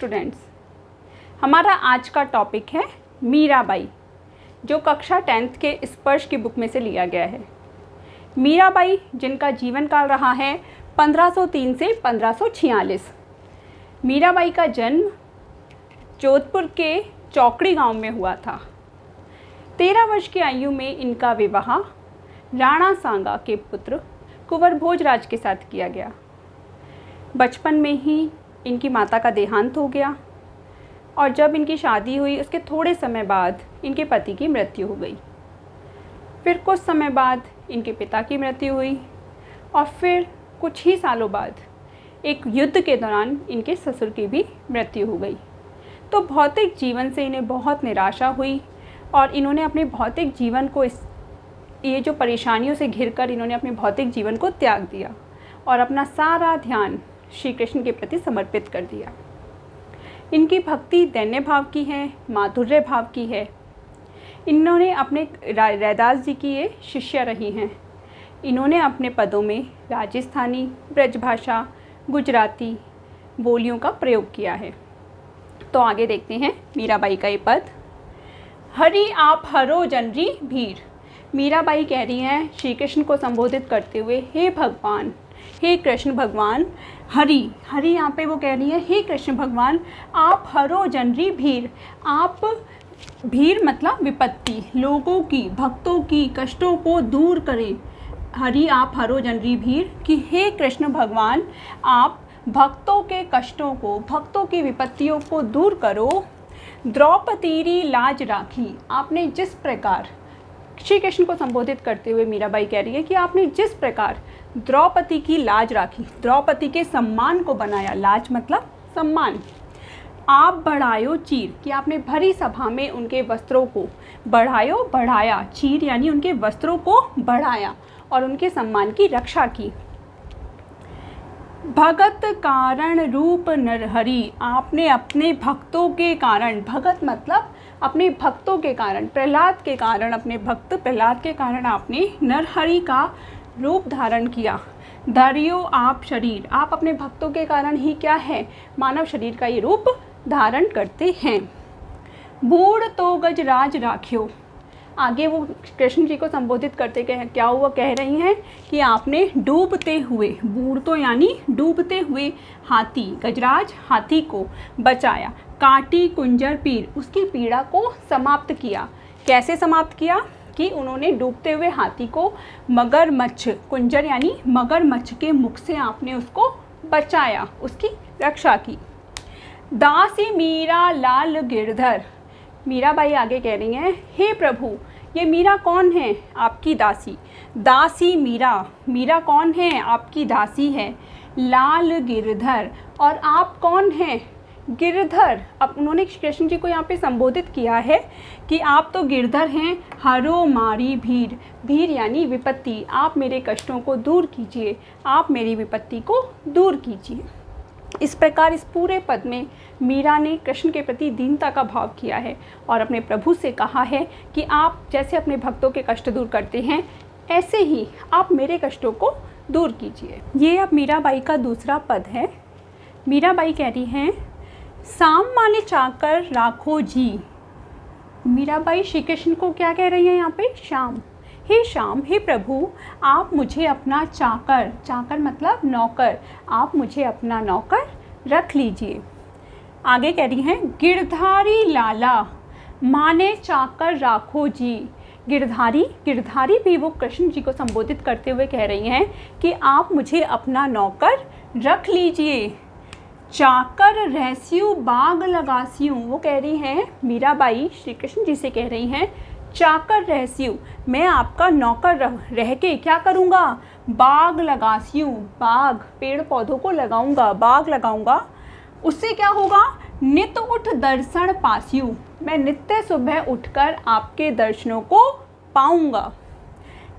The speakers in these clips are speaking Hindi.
स्टूडेंट्स, हमारा आज का टॉपिक है मीराबाई, जो कक्षा 10th के स्पर्श की बुक में से लिया गया है। मीराबाई जिनका जीवन काल रहा है 1503 से 1546। मीराबाई का जन्म जोधपुर के चौकड़ी गांव में हुआ था। 13 वर्ष की आयु में इनका विवाह राणा सांगा के पुत्र कुंवर भोजराज के साथ किया गया। बचपन में ही इनकी माता का देहांत हो गया और जब इनकी शादी हुई उसके थोड़े समय बाद इनके पति की मृत्यु हो गई। फिर कुछ समय बाद इनके पिता की मृत्यु हुई और फिर कुछ ही सालों बाद एक युद्ध के दौरान इनके ससुर की भी मृत्यु हो गई। तो भौतिक जीवन से इन्हें बहुत निराशा हुई और इन्होंने अपने भौतिक जीवन को ये जो परेशानियों से घिरकर इन्होंने अपने भौतिक जीवन को त्याग दिया और अपना सारा ध्यान श्री कृष्ण के प्रति समर्पित कर दिया। इनकी भक्ति दैन्य भाव की है, माधुर्य भाव की है। इन्होंने अपने रैदास जी की ये शिष्या रही हैं। इन्होंने अपने पदों में राजस्थानी, ब्रजभाषा, गुजराती बोलियों का प्रयोग किया है। तो आगे देखते हैं मीराबाई का ये पद। हरि आप हरो जनरी भीड़। मीराबाई कह रही हैं श्री कृष्ण को संबोधित करते हुए, हे भगवान, हे कृष्ण भगवान, हरि हरि यहाँ पे वो कह रही है, हे कृष्ण भगवान, आप हरो जनरी भीड़। आप भीड़ मतलब विपत्ति, लोगों की, भक्तों की कष्टों को दूर करें। हरि आप हरो जनरी भीड़ कि हे कृष्ण भगवान, आप भक्तों के कष्टों को, भक्तों की विपत्तियों को दूर करो। द्रौपदीरी लाज राखी। आपने जिस प्रकार श्री कृष्ण को संबोधित करते हुए मीराबाई कह रही है कि आपने जिस प्रकार द्रौपदी की लाज राखी, द्रौपदी के सम्मान को बनाया, लाज मतलब सम्मान। आप बढ़ायो चीर कि आपने भरी सभा में उनके वस्त्रों को बढ़ायो, बढ़ाया, चीर यानी उनके वस्त्रों को बढ़ाया और उनके सम्मान की रक्षा की। भगत कारण रूप नरहरि। आपने अपने भक्तों के कारण, भगत मतलब अपने भक्तों के कारण, प्रहलाद के कारण, अपने भक्त प्रहलाद के कारण आपने नरहरि का रूप धारण किया। धरियो आप शरीर। आप अपने भक्तों के कारण ही क्या है, मानव शरीर का ये रूप धारण करते हैं। बूढ़ तो गजराज राख्यो। आगे वो कृष्ण जी को संबोधित करते क्या हुआ कह रही हैं कि आपने डूबते हुए, बूढ़ तो यानी डूबते हुए हाथी, गजराज हाथी को बचाया। काटी कुंजर पीर, उसकी पीड़ा को समाप्त किया। कैसे समाप्त किया कि उन्होंने डूबते हुए हाथी को मगरमच्छ, कुंजर यानी मगरमच्छ के मुख से आपने उसको बचाया, उसकी रक्षा की। दासी मीरा लाल गिरधर। मीराबाई आगे कह रही हैं, हे प्रभु, ये मीरा कौन है, आपकी दासी। दासी मीरा, मीरा कौन है, आपकी दासी है। लाल गिरधर, और आप कौन हैं, गिरधर। अब उन्होंने कृष्ण जी को यहाँ पे संबोधित किया है कि आप तो गिरधर हैं। हरो मारी भीड़, भीड़ यानी विपत्ति। आप मेरे कष्टों को दूर कीजिए, आप मेरी विपत्ति को दूर कीजिए। इस प्रकार इस पूरे पद में मीरा ने कृष्ण के प्रति दीनता का भाव किया है और अपने प्रभु से कहा है कि आप जैसे अपने भक्तों के कष्ट दूर करते हैं, ऐसे ही आप मेरे कष्टों को दूर कीजिए। ये अब मीराबाई का दूसरा पद है। मीराबाई कह रही हैं, साम माने चाकर राखो जी। मीराबाई श्री कृष्ण को क्या कह रही हैं यहाँ पे, श्याम। हे श्याम, हे प्रभु, आप मुझे अपना चाकर, चाकर मतलब नौकर, आप मुझे अपना नौकर रख लीजिए। आगे कह रही हैं, गिरधारी लाला माने चाकर राखो जी। गिरधारी, गिरधारी भी वो कृष्ण जी को संबोधित करते हुए कह रही हैं कि आप मुझे अपना नौकर रख लीजिए। चाकर रहस्यू बाग लगास्यू। वो कह रही हैं, मीराबाई श्री कृष्ण जी से कह रही हैं, चाकर रहस्यू, मैं आपका नौकर रह के क्या करूँगा, बाग लगास्यू, बाग पेड़ पौधों को लगाऊंगा, बाग लगाऊंगा। उससे क्या होगा, नित उठ दर्शन पास्यू, मैं नित्य सुबह उठकर आपके दर्शनों को पाऊंगा।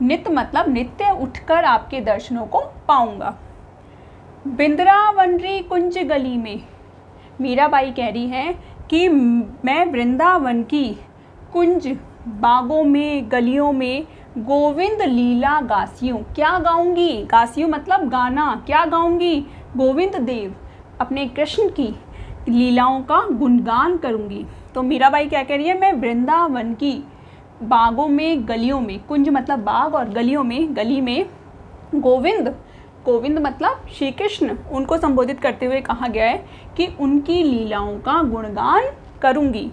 नित मतलब नित्य उठकर आपके दर्शनों को पाऊंगा। बिंद्रावनरी कुंज गली में। मीराबाई कह रही हैं कि मैं वृंदावन की कुंज, बागों में, गलियों में गोविंद लीला गासियों। क्या गाऊंगी, गासियों मतलब गाना, क्या गाऊंगी, गोविंद देव अपने कृष्ण की लीलाओं का गुणगान करूँगी। तो मीराबाई क्या कह रही है, मैं वृंदावन की बागों में, गलियों में, कुंज मतलब बाग और गलियों में, गली में गोविंद, गोविंद मतलब श्री कृष्ण, उनको संबोधित करते हुए कहा गया है कि उनकी लीलाओं का गुणगान करूँगी।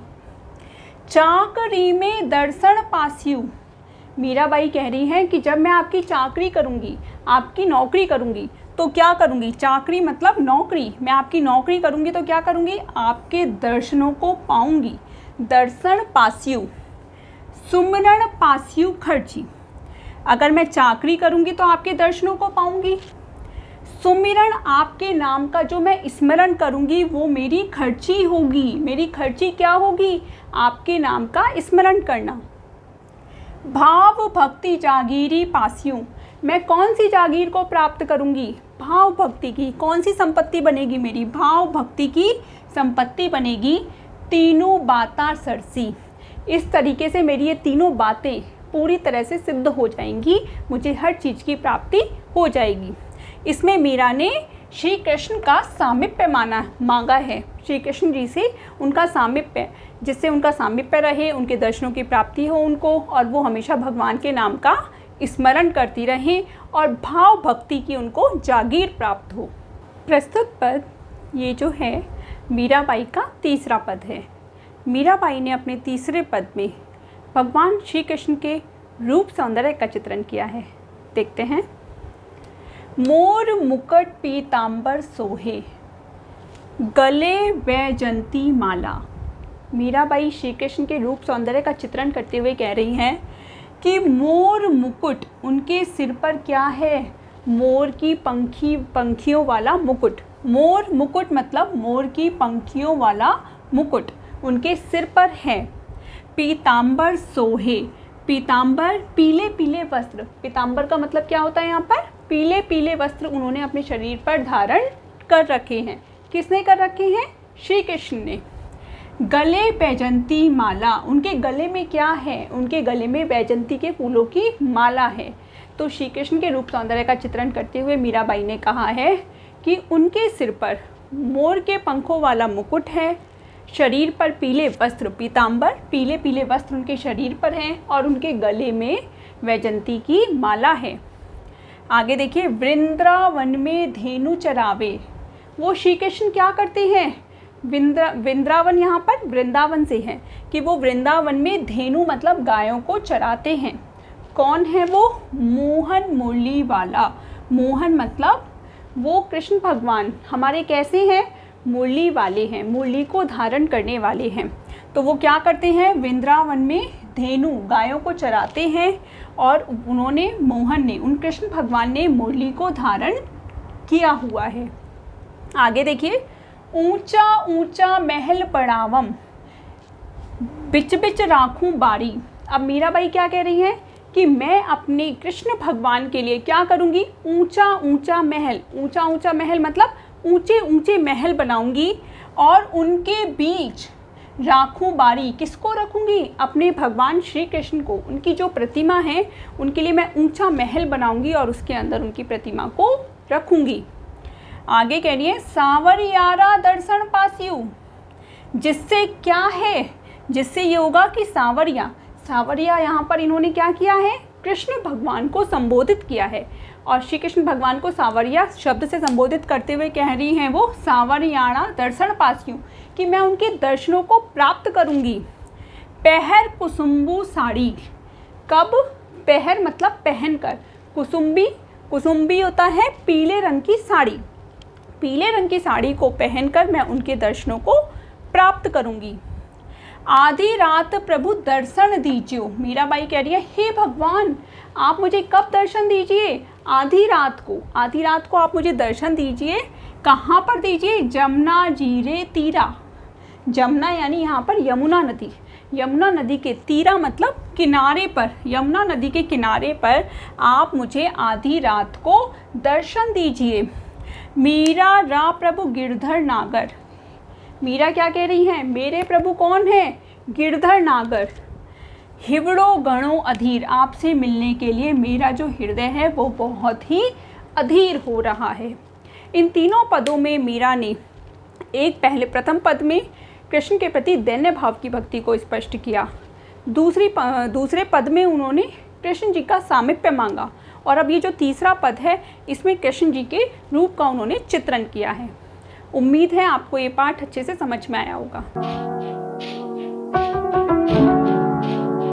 चाकरी में दर्शन पास्यु, मीराबाई कह रही है कि जब मैं आपकी चाकरी करूँगी, आपकी नौकरी करूँगी, तो क्या करूँगी, चाकरी मतलब नौकरी, मैं आपकी नौकरी करूँगी तो क्या करूँगी, आपके दर्शनों को पाऊँगी। दर्शन पास्यु, सुमरण पास्यु खर्ची, अगर मैं चाकरी करूँगी तो आपके दर्शनों को पाऊँगी। सुमिरण, आपके नाम का जो मैं स्मरण करूँगी वो मेरी खर्ची होगी। मेरी खर्ची क्या होगी, आपके नाम का स्मरण करना। भाव भक्ति जागीरी पास्यू, मैं कौन सी जागीर को प्राप्त करूँगी, भाव भक्ति की। कौन सी संपत्ति बनेगी मेरी, भाव भक्ति की संपत्ति बनेगी। तीनों बाता सरसी, इस तरीके से मेरी ये तीनों बातें पूरी तरह से सिद्ध हो जाएंगी, मुझे हर चीज़ की प्राप्ति हो जाएगी। इसमें मीरा ने श्री कृष्ण का सामीप्य मांगा है, श्री कृष्ण जी से उनका सामीप्य, जिससे उनका सामीप्य रहे, उनके दर्शनों की प्राप्ति हो उनको, और वो हमेशा भगवान के नाम का स्मरण करती रहें और भाव भक्ति की उनको जागीर प्राप्त हो। प्रस्तुत पद ये जो है मीराबाई का तीसरा पद है। मीराबाई ने अपने तीसरे पद में भगवान श्री कृष्ण के रूप सौंदर्य का चित्रण किया है। देखते हैं। मोर मुकुट पीतांबर सोहे, गले वैजंती माला। मीराबाई श्री कृष्ण के रूप सौंदर्य का चित्रण करते हुए कह रही हैं कि मोर मुकुट, उनके सिर पर क्या है, मोर की पंखियों वाला मुकुट। मोर मुकुट मतलब मोर की पंखियों वाला मुकुट उनके सिर पर है। पीतांबर सोहे, पीतांबर पीले पीले वस्त्र, पीतांबर का मतलब क्या होता है, यहाँ पर पीले पीले वस्त्र उन्होंने अपने शरीर पर धारण कर रखे हैं। किसने कर रखे हैं, श्री कृष्ण ने। गले बैजंती माला, उनके गले में क्या है, उनके गले में बैजंती के फूलों की माला है। तो श्री कृष्ण के रूप सौंदर्य का चित्रण करते हुए मीराबाई ने कहा है कि उनके सिर पर मोर के पंखों वाला मुकुट है, शरीर पर पीले वस्त्र, पीतांबर पीले पीले वस्त्र उनके शरीर पर हैं, और उनके गले में वैजंती की माला है। आगे देखिए। वृंदावन में धेनु चरावे, वो श्री कृष्ण क्या करते हैं, वृंदावन यहाँ पर वृंदावन से है कि वो वृंदावन में धेनु मतलब गायों को चराते हैं। कौन है वो, मोहन मुरली वाला। मोहन मतलब वो कृष्ण भगवान हमारे कैसे हैं, मुरली वाले हैं, मुरली को धारण करने वाले हैं। तो वो क्या करते हैं, वृंदावन में धेनु गायों को चराते हैं, और उन्होंने, मोहन ने, उन कृष्ण भगवान ने मुरली को धारण किया हुआ है। आगे देखिए। ऊंचा ऊंचा महल पड़ावम, बिच बिच राखूं बारी। अब मीराबाई क्या कह रही है कि मैं अपने कृष्ण भगवान के लिए क्या करूँगी, ऊंचा ऊंचा महल। ऊंचा ऊंचा महल मतलब ऊंचे ऊंचे महल बनाऊंगी, और उनके बीच राखूं बारी, किसको रखूंगी, अपने भगवान श्री कृष्ण को, उनकी जो प्रतिमा है उनके लिए मैं ऊंचा महल बनाऊंगी और उसके अंदर उनकी प्रतिमा को रखूंगी। आगे कह रही है। सांवरियारा दर्शन पास्यू, जिससे क्या है, जिससे ये होगा कि सांवरिया, सांवरिया यहाँ पर इन्होंने क्या किया है, कृष्ण भगवान को संबोधित किया है, और श्री कृष्ण भगवान को सांवरिया शब्द से संबोधित करते हुए कह रही हैं वो, सांवरियाणा दर्शन पास्यू, कि मैं उनके दर्शनों को प्राप्त करूंगी। पहर कुसुम्बू साड़ी, कब, पहर मतलब पहनकर, कुसुम्बी, कुसुम्बी होता है पीले रंग की साड़ी, पीले रंग की साड़ी को पहनकर मैं उनके दर्शनों को प्राप्त करूंगी। आधी रात प्रभु दर्शन दीजिए, मीराबाई कह रही है हे भगवान आप मुझे कब दर्शन दीजिए, आधी रात को, आधी रात को आप मुझे दर्शन दीजिए। कहाँ पर दीजिए, जमुना जीरे तीरा, जमुना यानी यहाँ पर यमुना नदी, यमुना नदी के तीरा मतलब किनारे पर, यमुना नदी के किनारे पर आप मुझे आधी रात को दर्शन दीजिए। मीरा रा प्रभु गिरधर नागर, मीरा क्या कह रही हैं, मेरे प्रभु कौन है, गिरधर नागर। हिवड़ो गणों अधीर, आपसे मिलने के लिए मेरा जो हृदय है वो बहुत ही अधीर हो रहा है। इन तीनों पदों में मीरा ने एक पहले प्रथम पद में कृष्ण के प्रति दैन्य भाव की भक्ति को स्पष्ट किया, दूसरे पद में उन्होंने कृष्ण जी का सामीप्य मांगा, और अब ये जो तीसरा पद है इसमें कृष्ण जी के रूप का उन्होंने चित्रण किया है। उम्मीद है आपको ये पाठ अच्छे से समझ में आया होगा।